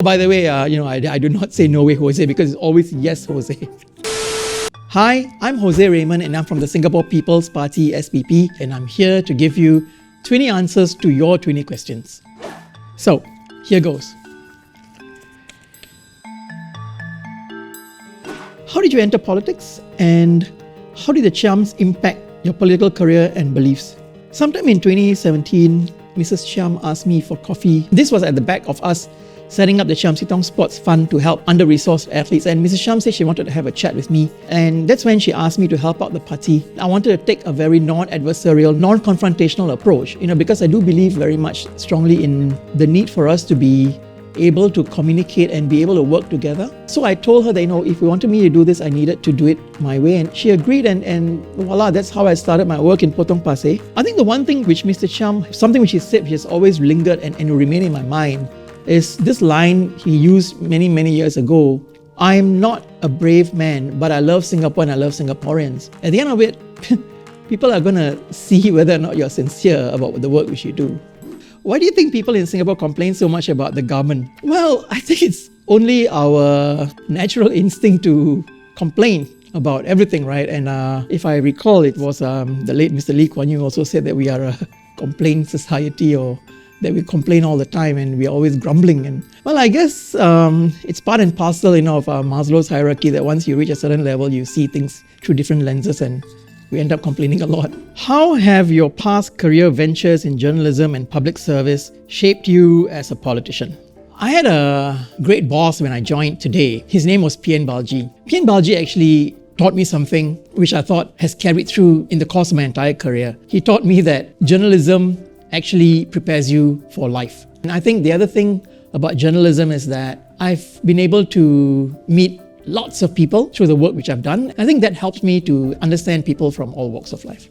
By the way, I do not say no way Jose because it's always yes Jose. Hi, I'm Jose Raymond and I'm from the Singapore People's Party SPP and I'm here to give you 20 answers to your 20 questions. So, here goes. How did you enter politics and how did the Chiams impact your political career and beliefs? Sometime in 2017, Mrs. Chiam asked me for coffee. This was at the back of us setting up the Chiam See Tong Sports Fund to help under-resourced athletes, and Mrs. Chiam said she wanted to have a chat with me, and that's when she asked me to help out the party. I wanted to take a very non-adversarial, non-confrontational approach, because I do believe very much strongly in the need for us to be able to communicate and be able to work together. So I told her that, if you wanted me to do this, I needed to do it my way, and she agreed, and voila, that's how I started my work in Potong Pasir. I think the one thing which Mr. Chiam, something which he said, which has always lingered and will remain in my mind, is this line he used many, many years ago. I'm not a brave man, but I love Singapore and I love Singaporeans. At the end of it, people are going to see whether or not you're sincere about the work which you do. Why do you think people in Singapore complain so much about the government? Well, I think it's only our natural instinct to complain about everything, right? And if I recall, it was the late Mr. Lee Kuan Yew also said that we are a complaint society, or that we complain all the time and we're always grumbling. And well, I guess it's part and parcel of Maslow's hierarchy that once you reach a certain level, you see things through different lenses and we end up complaining a lot. How have your past career ventures in journalism and public service shaped you as a politician? I had a great boss when I joined today. His name was P.N. Balji. P.N. Balji actually taught me something which I thought has carried through in the course of my entire career. He taught me that journalism actually prepares you for life. And I think the other thing about journalism is that I've been able to meet lots of people through the work which I've done. I think that helps me to understand people from all walks of life.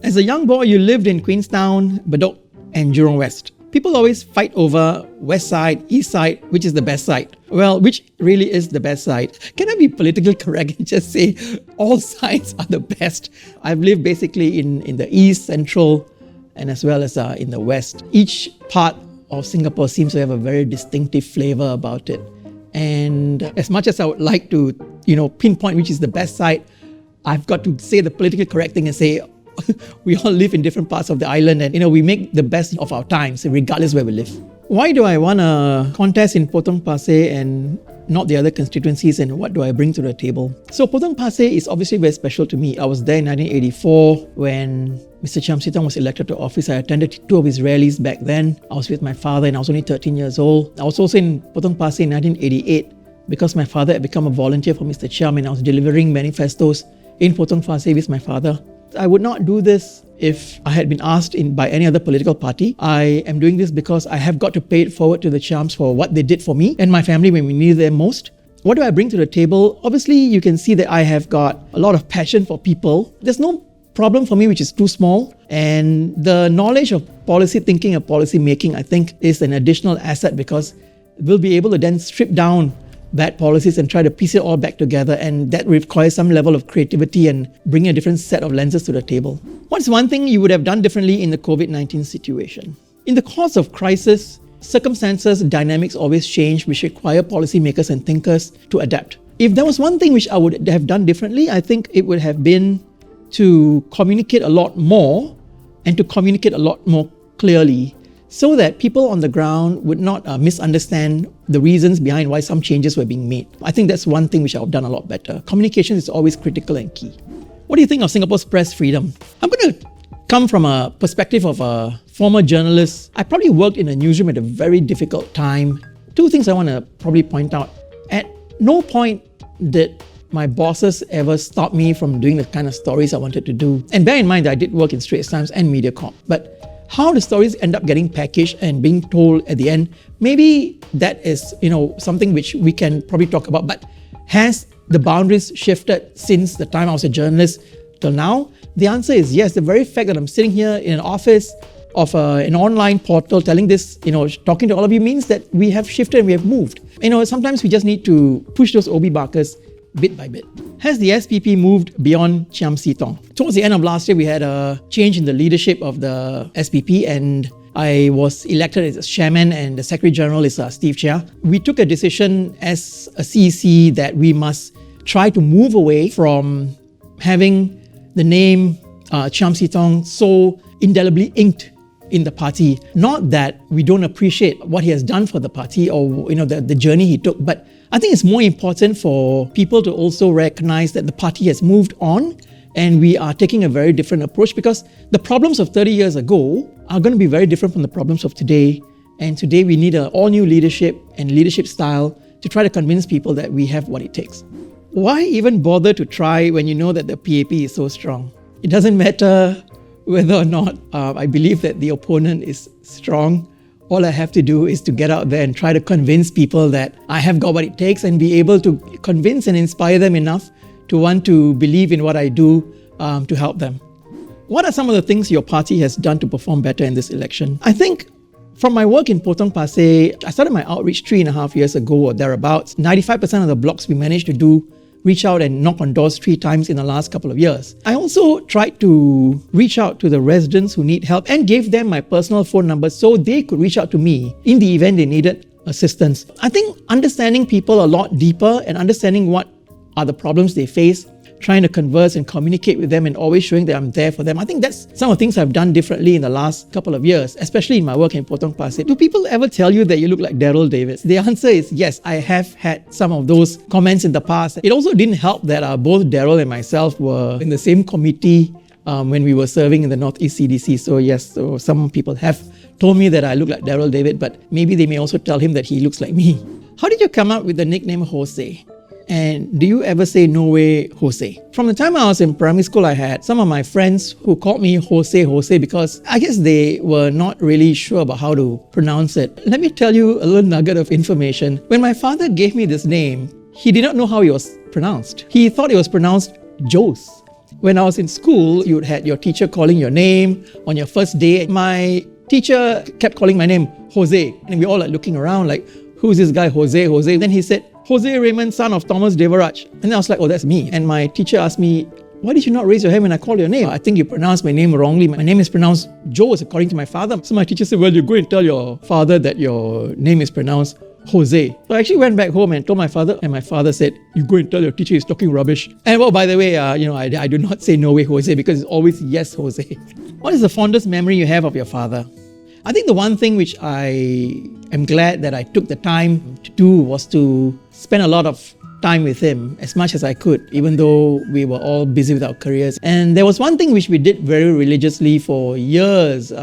As a young boy, you lived in Queenstown, Bedok and Jurong West. People always fight over West Side, East Side, which is the best side. Well, which really is the best side? Can I be politically correct and just say all sides are the best? I've lived basically in the East, Central, and as well as in the West. Each part of Singapore seems to have a very distinctive flavor about it. And as much as I would like to, pinpoint which is the best side, I've got to say the politically correct thing and say we all live in different parts of the island and, we make the best of our times regardless where we live. Why do I want to contest in Potong Pasir and not the other constituencies, and what do I bring to the table? So Potong Pasir is obviously very special to me. I was there in 1984 when Mr. Chiam See Tong was elected to office. I attended 2 of his rallies back then. I was with my father and I was only 13 years old. I was also in Potong Pasir in 1988 because my father had become a volunteer for Mr. Chiam and I was delivering manifestos in Potong Pasir with my father. I would not do this if I had been asked by any other political party. I am doing this because I have got to pay it forward to the Chiams for what they did for me and my family when we needed them most. What do I bring to the table? Obviously, you can see that I have got a lot of passion for people. There's no problem for me which is too small, and the knowledge of policy thinking and policy making, I think, is an additional asset because we'll be able to then strip down bad policies and try to piece it all back together, and that requires some level of creativity and bringing a different set of lenses to the table. What's one thing you would have done differently in the COVID-19 situation? In the course of crisis, circumstances, dynamics always change, which require policymakers and thinkers to adapt. If there was one thing which I would have done differently, I think it would have been to communicate a lot more and to communicate a lot more clearly, so that people on the ground would not misunderstand the reasons behind why some changes were being made. I think that's one thing which I would have done a lot better. Communication is always critical and key. What do you think of Singapore's press freedom? I'm going to come from a perspective of a former journalist. I probably worked in a newsroom at a very difficult time. 2 things I want to probably point out. At no point did my bosses ever stop me from doing the kind of stories I wanted to do. And bear in mind that I did work in Straits Times and MediaCorp. But how the stories end up getting packaged and being told at the end, maybe that is, something which we can probably talk about. But has the boundaries shifted since the time I was a journalist till now? The answer is yes. The very fact that I'm sitting here in an office of an online portal telling this, talking to all of you means that we have shifted and we have moved. Sometimes we just need to push those OB markers bit by bit. Has the SPP moved beyond Chiam See Tong? Towards the end of last year, we had a change in the leadership of the SPP, and I was elected as chairman and the Secretary General is Steve Chia. We took a decision as a CEC that we must try to move away from having the name Chiam See Tong so indelibly inked in the party. Not that we don't appreciate what he has done for the party or the journey he took, but I think it's more important for people to also recognize that the party has moved on and we are taking a very different approach, because the problems of 30 years ago are going to be very different from the problems of today. And today we need an all-new leadership and leadership style to try to convince people that we have what it takes. Why even bother to try when you know that the PAP is so strong? It doesn't matter whether or not I believe that the opponent is strong. All I have to do is to get out there and try to convince people that I have got what it takes and be able to convince and inspire them enough to want to believe in what I do to help them. What are some of the things your party has done to perform better in this election? I think from my work in Potong Pasir, I started my outreach 3.5 years ago or thereabouts. 95% of the blocks we managed to do reach out and knock on doors 3 times in the last couple of years. I also tried to reach out to the residents who need help and gave them my personal phone number so they could reach out to me in the event they needed assistance. I think understanding people a lot deeper and understanding what are the problems they face, trying to converse and communicate with them and always showing that I'm there for them. I think that's some of the things I've done differently in the last couple of years, especially in my work in Potong Pasir. Do people ever tell you that you look like Daryl Davis? The answer is yes, I have had some of those comments in the past. It also didn't help that both Daryl and myself were in the same committee when we were serving in the Northeast CDC. So yes, so some people have told me that I look like Daryl David, but maybe they may also tell him that he looks like me. How did you come up with the nickname Jose? And do you ever say no way Jose? From the time I was in primary school, I had some of my friends who called me Jose because I guess they were not really sure about how to pronounce it. Let me tell you a little nugget of information. When my father gave me this name, he did not know how it was pronounced. He thought it was pronounced Jose. When I was in school, you had your teacher calling your name on your first day. My teacher kept calling my name Jose, and we all looking around like, who's this guy Jose? Then he said, Jose Raymond, son of Thomas Devaraj. And I was like, oh, that's me. And my teacher asked me, why did you not raise your hand when I called your name? I think you pronounced my name wrongly. My name is pronounced Jose according to my father. So my teacher said, well, you go and tell your father that your name is pronounced Jose. So I actually went back home and told my father, and my father said, you go and tell your teacher he's talking rubbish. And well, by the way, I do not say no way Jose because it's always yes Jose. What is the fondest memory you have of your father? I think the one thing which I am glad that I took the time to do was to spend a lot of time with him as much as I could, even though we were all busy with our careers. And there was one thing which we did very religiously for years.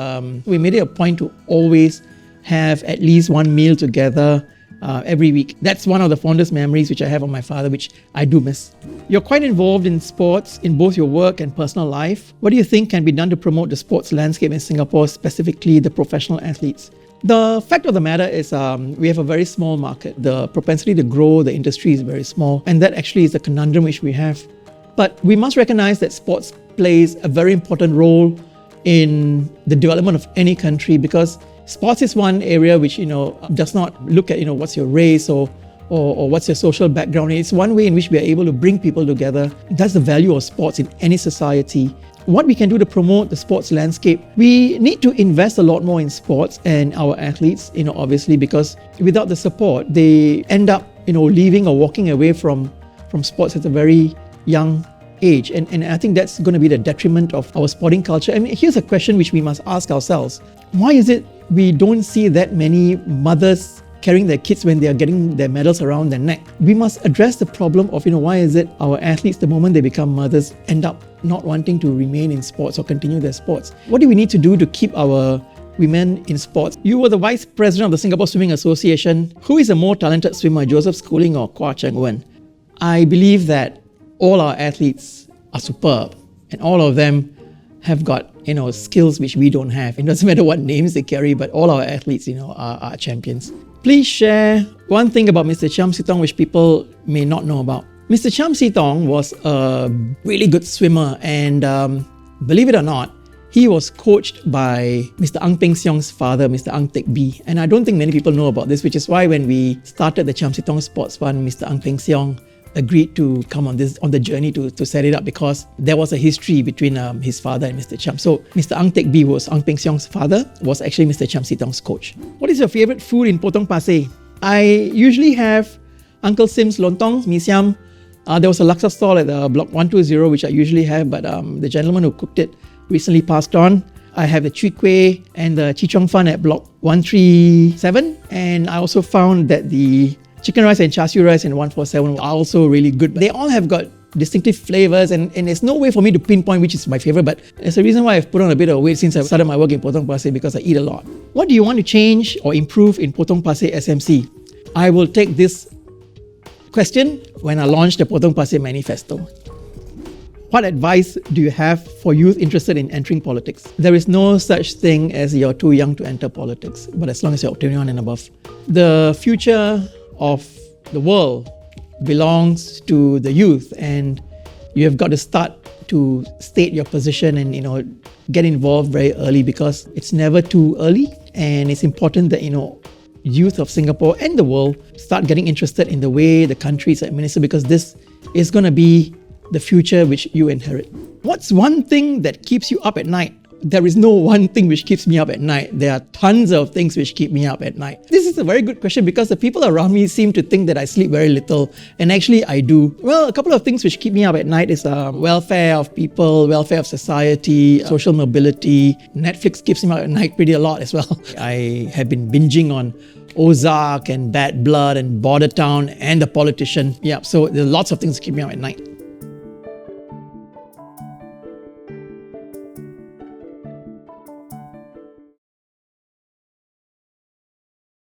We made it a point to always have at least one meal together every week. That's one of the fondest memories which I have of my father, which I do miss. You're quite involved in sports in both your work and personal life. What do you think can be done to promote the sports landscape in Singapore, specifically the professional athletes? The fact of the matter is we have a very small market. The propensity to grow the industry is very small, and that actually is the conundrum which we have. But we must recognize that sports plays a very important role in the development of any country, because sports is one area which does not look at what's your race or what's your social background. It's one way in which we are able to bring people together. That's the value of sports in any society. What we can do to promote the sports landscape, we need to invest a lot more in sports and our athletes, obviously, because without the support, they end up, leaving or walking away from sports at a very young age. And I think that's going to be the detriment of our sporting culture. I mean, here's a question which we must ask ourselves. Why is it we don't see that many mothers carrying their kids when they are getting their medals around their neck? We must address the problem of, why is it our athletes, the moment they become mothers, end up not wanting to remain in sports or continue their sports? What do we need to do to keep our women in sports? You were the vice president of the Singapore Swimming Association. Who is a more talented swimmer, Joseph Schooling or Kwar Cheng Wen? I believe that all our athletes are superb and all of them have got skills which we don't have. It doesn't matter what names they carry, but all our athletes are champions. Please share one thing about Mr. Chiam See Tong which people may not know about. Mr. Chiam See Tong was a really good swimmer, and believe it or not, he was coached by Mr. Ang Peng Siong's father, Mr. Ang Tek Bee. And I don't think many people know about this, which is why when we started the Chiam See Tong Sports Fund, Mr. Ang Peng Siong agreed to come on the journey to set it up, because there was a history between his father and Mr. Chiam. So Mr. Ang Tek Bee, who was Ang Peng Siong's father, was actually Mr. Chiam See Tong's coach. What is your favorite food in Potong Pasir? I usually have Uncle Sim's lontong, mee siam. There was a laksa stall at block 120, which I usually have, but the gentleman who cooked it recently passed on. I have the Chwee Kueh and the Chichong Fan at block 137. And I also found that the chicken rice and char siu rice in 147 are also really good. They all have got distinctive flavors, and there's no way for me to pinpoint which is my favorite, but there's a reason why I've put on a bit of weight since I started my work in Potong Pasir, because I eat a lot. What do you want to change or improve in Potong Pasir SMC? I will take this question when I launch the Potong Pasir Manifesto. What advice do you have for youth interested in entering politics? There is no such thing as you're too young to enter politics, but as long as you're 21 and above. The future of the world belongs to the youth, and you have got to start to state your position and get involved very early, because it's never too early, and it's important that youth of Singapore and the world start getting interested in the way the country is administered, because this is going to be the future which you inherit. What's one thing that keeps you up at night? There is no one thing which keeps me up at night. There are tons of things which keep me up at night. This is a very good question, because the people around me seem to think that I sleep very little, and actually I do. Well, a couple of things which keep me up at night is welfare of people, welfare of society, social mobility. Netflix keeps me up at night pretty a lot as well. I have been binging on Ozark and Bad Blood and Border Town and The Politician. Yeah, so there are lots of things that keep me up at night.